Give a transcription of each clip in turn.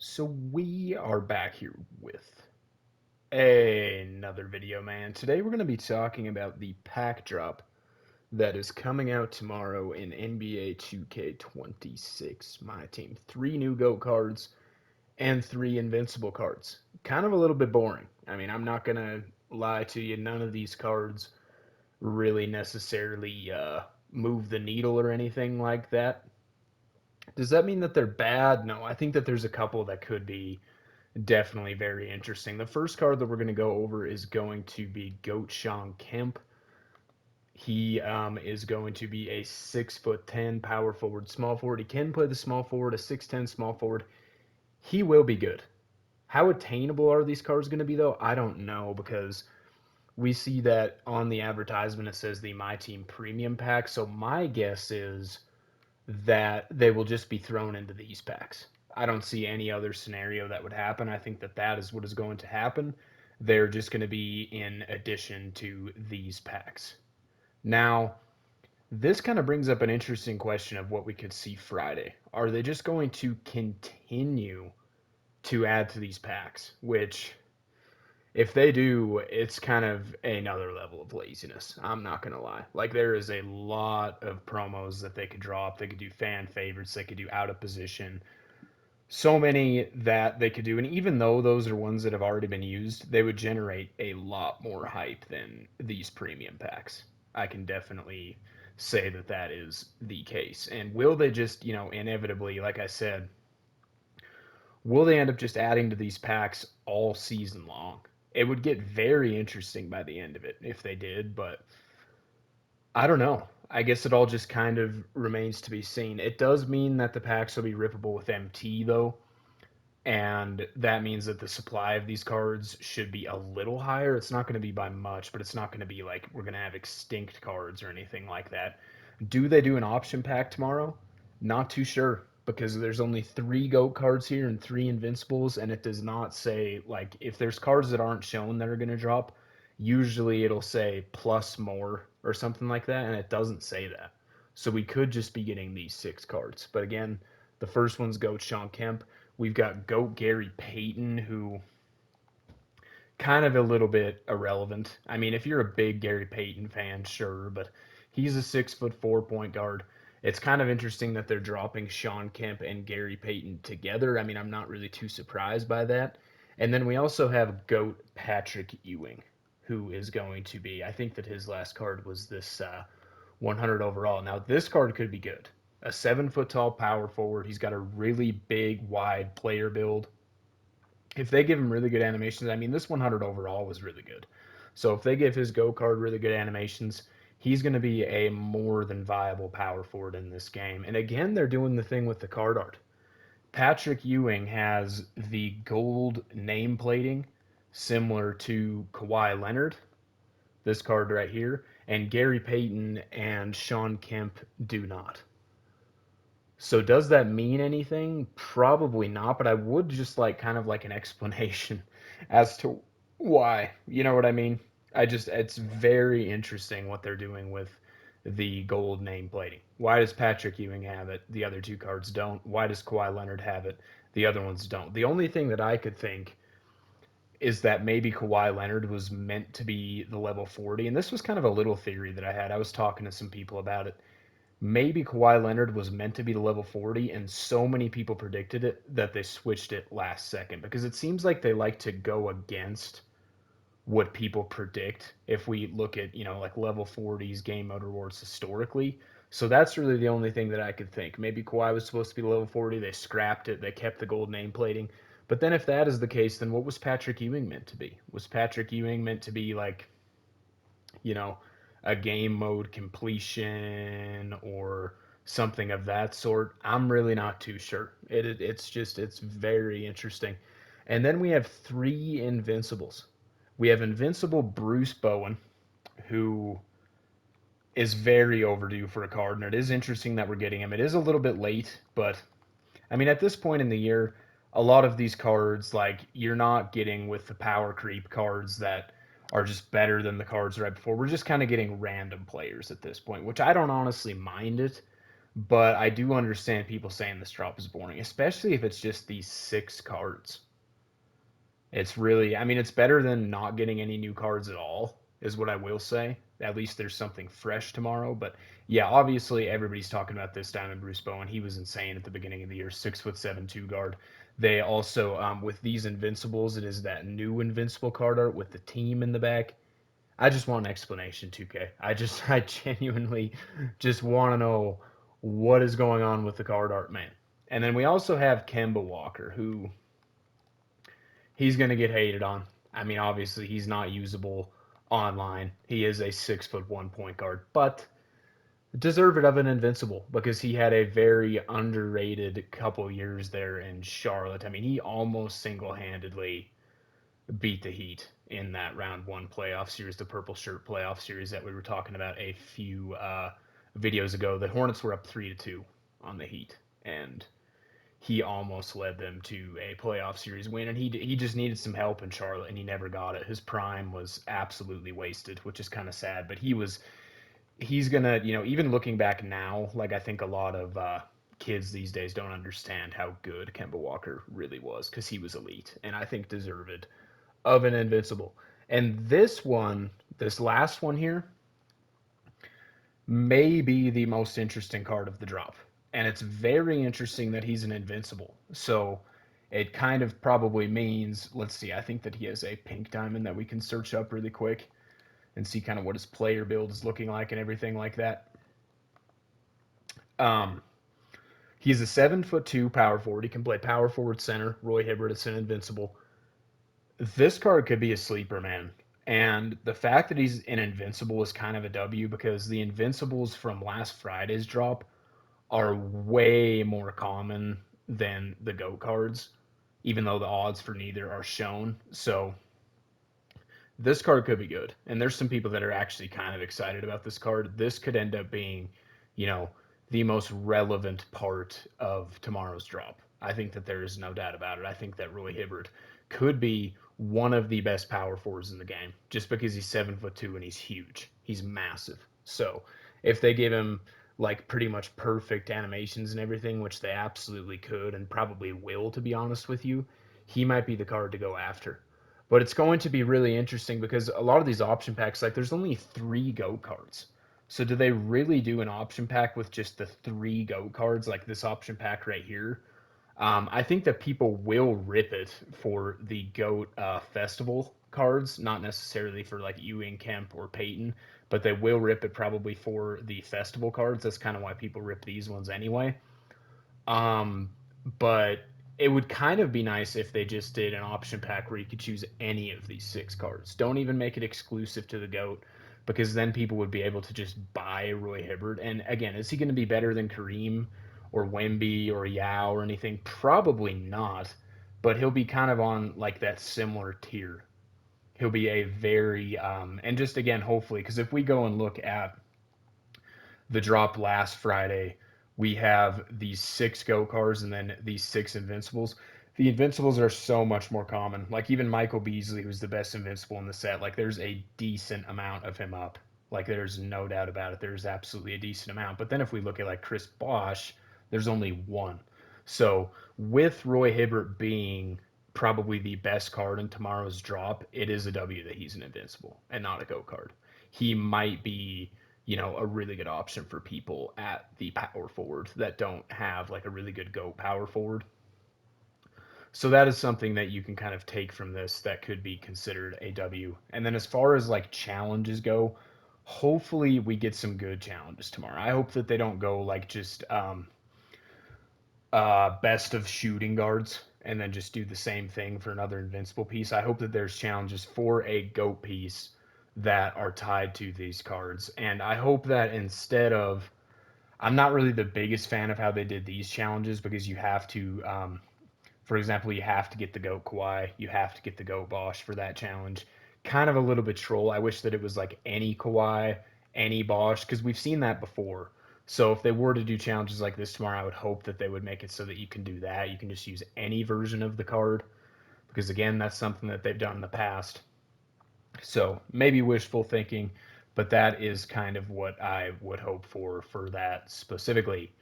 So we are back here with another video, man. Today we're going to be talking about the pack drop that is coming out tomorrow in NBA 2K26 Myteam. Three new GOAT cards and three Invincible cards. Kind of a little bit boring. I mean, I'm not going to lie to you. None of these cards really necessarily move the needle or anything like that. Does that mean that they're bad? No, I think that there's a couple that could be definitely very interesting. The first card that we're going to go over is going to be Goat Sean Kemp. He is going to be a 6'10" power forward, small forward. He can play the small forward, a 6'10" small forward. He will be good. How attainable are these cards going to be, though? I don't know because we see that on the advertisement it says the My Team Premium Pack. So my guess is that they will just be thrown into these packs. I don't see any other scenario that would happen. I think that that is what is going to happen. They're just going to be in addition to these packs. Now, this kind of brings up an interesting question of what we could see Friday. Are they just going to continue to add to these packs? Which, if they do, it's kind of another level of laziness. I'm not gonna lie. Like there is a lot of promos that they could drop. They could do fan favorites. They could do out of position. So many that they could do. And even though those are ones that have already been used, they would generate a lot more hype than these premium packs. I can definitely say that that is the case. And will they just, inevitably, like I said, will they end up just adding to these packs all season long? It would get very interesting by the end of it if they did, but I don't know. I guess it all just kind of remains to be seen. It does mean that the packs will be rippable with MT though, and that means that the supply of these cards should be a little higher. It's not going to be by much, but it's not going to be like we're going to have extinct cards or anything like that. Do they do an option pack tomorrow? Not too sure because there's only three GOAT cards here and three Invincibles, and it does not say, like, if there's cards that aren't shown that are going to drop, usually it'll say plus more or something like that, and it doesn't say that. So we could just be getting these six cards. But again, the first one's GOAT Sean Kemp. We've got GOAT Gary Payton, who kind of a little bit irrelevant. I mean, if you're a big Gary Payton fan, sure, but he's a 6'4" point guard. It's kind of interesting that they're dropping Sean Kemp and Gary Payton together. I mean, I'm not really too surprised by that. And then we also have GOAT Patrick Ewing, who is going to be, I think that his last card was this 100 overall. Now, this card could be good. A 7 foot tall power forward. He's got a really big, wide player build. If they give him really good animations, I mean, this 100 overall was really good. So if they give his Go card really good animations, he's going to be a more than viable power forward in this game. And again, they're doing the thing with the card art. Patrick Ewing has the gold name plating similar to Kawhi Leonard, this card right here, and Gary Payton and Sean Kemp do not. So does that mean anything? Probably not, but I would just like kind of like an explanation as to why. You know what I mean? It's very interesting what they're doing with the gold name plating. Why does Patrick Ewing have it? The other two cards don't. Why does Kawhi Leonard have it? The other ones don't. The only thing that I could think is that maybe Kawhi Leonard was meant to be the level 40, and this was kind of a little theory that I had. I was talking to some people about it. Maybe Kawhi Leonard was meant to be the level 40, and so many people predicted it that they switched it last second because it seems like they like to go against what people predict if we look at, like level 40s game mode rewards historically. So that's really the only thing that I could think. Maybe Kawhi was supposed to be level 40, they scrapped it, they kept the gold name plating. But then if that is the case, then what was Patrick Ewing meant to be? Was Patrick Ewing meant to be like, you know, a game mode completion or something of that sort. I'm really not too sure. It's very interesting. And then we have three Invincibles. We have Invincible Bruce Bowen, who is very overdue for a card, and it is interesting that we're getting him. It is a little bit late, but I mean, at this point in the year, a lot of these cards, like, you're not getting with the power creep cards that are just better than the cards right before. We're just kind of getting random players at this point, which I don't honestly mind it, But I do understand people saying this drop is boring, especially if it's just these 6 cards. It's really, I mean, it's better than not getting any new cards at all, is what I will say. At least there's something fresh tomorrow. But yeah, obviously everybody's talking about this Diamond Bruce Bowen. He was insane at the beginning of the year, 6'7" 2 guard. They also, with these Invincibles, it is that new Invincible card art with the team in the back. I just want an explanation, 2K. I genuinely just want to know what is going on with the card art, man. And then we also have Kemba Walker, who he's going to get hated on. I mean, obviously, he's not usable online. He is a 6'1" point guard, but deserved of an invincible because he had a very underrated couple years there in Charlotte. I mean, he almost single handedly beat the Heat in that round one playoff series, the purple shirt playoff series that we were talking about a few videos ago. The Hornets were up 3-2 on the Heat, and he almost led them to a playoff series win, and he just needed some help in Charlotte, and he never got it. His prime was absolutely wasted, which is kind of sad. But he's gonna, even looking back now, like I think a lot of kids these days don't understand how good Kemba Walker really was because he was elite, and I think deserved of an invincible. And this last one here, may be the most interesting card of the drop. And it's very interesting that he's an invincible. So it kind of probably means, let's see, I think that he has a pink diamond that we can search up really quick and see kind of what his player build is looking like and everything like that. Um, he's a 7'2" power forward. He can play power forward center. Roy Hibbert is an invincible. This card could be a sleeper, man. And the fact that he's an invincible is kind of a W because the invincibles from last Friday's drop are way more common than the GOAT cards, even though the odds for neither are shown. So this card could be good. And there's some people that are actually kind of excited about this card. This could end up being, you know, the most relevant part of tomorrow's drop. I think that there is no doubt about it. I think that Roy Hibbert could be one of the best power forwards in the game just because he's 7'2" and he's huge. He's massive. So if they give him like pretty much perfect animations and everything, which they absolutely could and probably will, to be honest with you, he might be the card to go after. But it's going to be really interesting because a lot of these option packs, like there's only 3 GOAT cards. So do they really do an option pack with just the 3 GOAT cards, like this option pack right here? I think that people will rip it for the GOAT festival cards, not necessarily for like Ewing, Kemp, or Peyton, but they will rip it probably for the festival cards. That's kind of why people rip these ones anyway. Um, but it would kind of be nice if they just did an option pack where you could choose any of these 6 cards. Don't even make it exclusive to the GOAT, because then people would be able to just buy Roy Hibbert. And again, is he going to be better than Kareem or Wemby or Yao or anything? Probably not, but he'll be kind of on like that similar tier. He'll be a very, and just again, hopefully, because if we go and look at the drop last Friday, we have these 6 GOAT cards and then these 6 Invincibles. The Invincibles are so much more common. Like even Michael Beasley, who's the best Invincible in the set, like there's a decent amount of him up. Like there's no doubt about it. There's absolutely a decent amount. But then if we look at like Chris Bosh, there's only one. So with Roy Hibbert being probably the best card in tomorrow's drop, it is a W that he's an Invincible and not a GOAT card. He might be, a really good option for people at the power forward that don't have like a really good GOAT power forward. So that is something that you can kind of take from this that could be considered a W. And then as far as like challenges go, hopefully we get some good challenges tomorrow. I hope that they don't go like just best of shooting guards and then just do the same thing for another invincible piece. I hope that there's challenges for a GOAT piece that are tied to these cards. And I hope that instead of, I'm not really the biggest fan of how they did these challenges because you have to, for example, you have to get the GOAT Kawhi, you have to get the GOAT Bosh for that challenge. Kind of a little bit troll. I wish that it was like any Kawhi, any Bosh, because we've seen that before. So if they were to do challenges like this tomorrow, I would hope that they would make it so that you can do that. You can just use any version of the card because again, that's something that they've done in the past. So maybe wishful thinking, but that is kind of what I would hope for that specifically.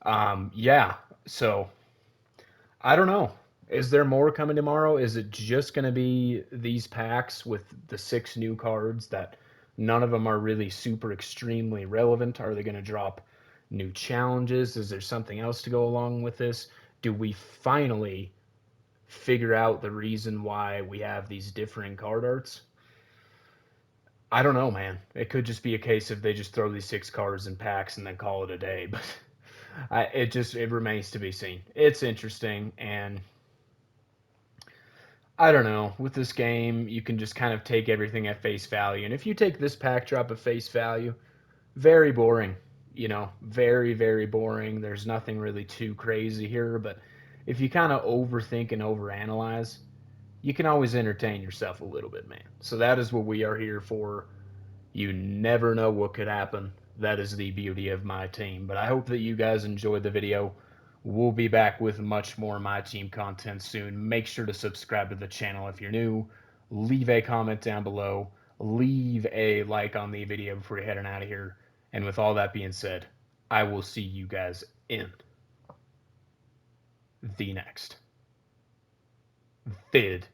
Yeah, so I don't know. Is there more coming tomorrow? Is it just going to be these packs with the 6 new cards that none of them are really super extremely relevant? Are they going to drop new challenges? Is there something else to go along with this? Do we finally figure out the reason why we have these differing card arts? I don't know, man. It could just be a case of they just throw these 6 cards in packs and then call it a day. But it remains to be seen. It's interesting, and I don't know. With this game, you can just kind of take everything at face value. And if you take this pack drop at face value, very boring. Very, very boring. There's nothing really too crazy here. But if you kind of overthink and overanalyze, you can always entertain yourself a little bit, man. So that is what we are here for. You never know what could happen. That is the beauty of my team. But I hope that you guys enjoyed the video. We'll be back with much more My Team content soon. Make sure to subscribe to the channel if you're new. Leave a comment down below. Leave a like on the video before you're heading out of here. And with all that being said, I will see you guys in the next video.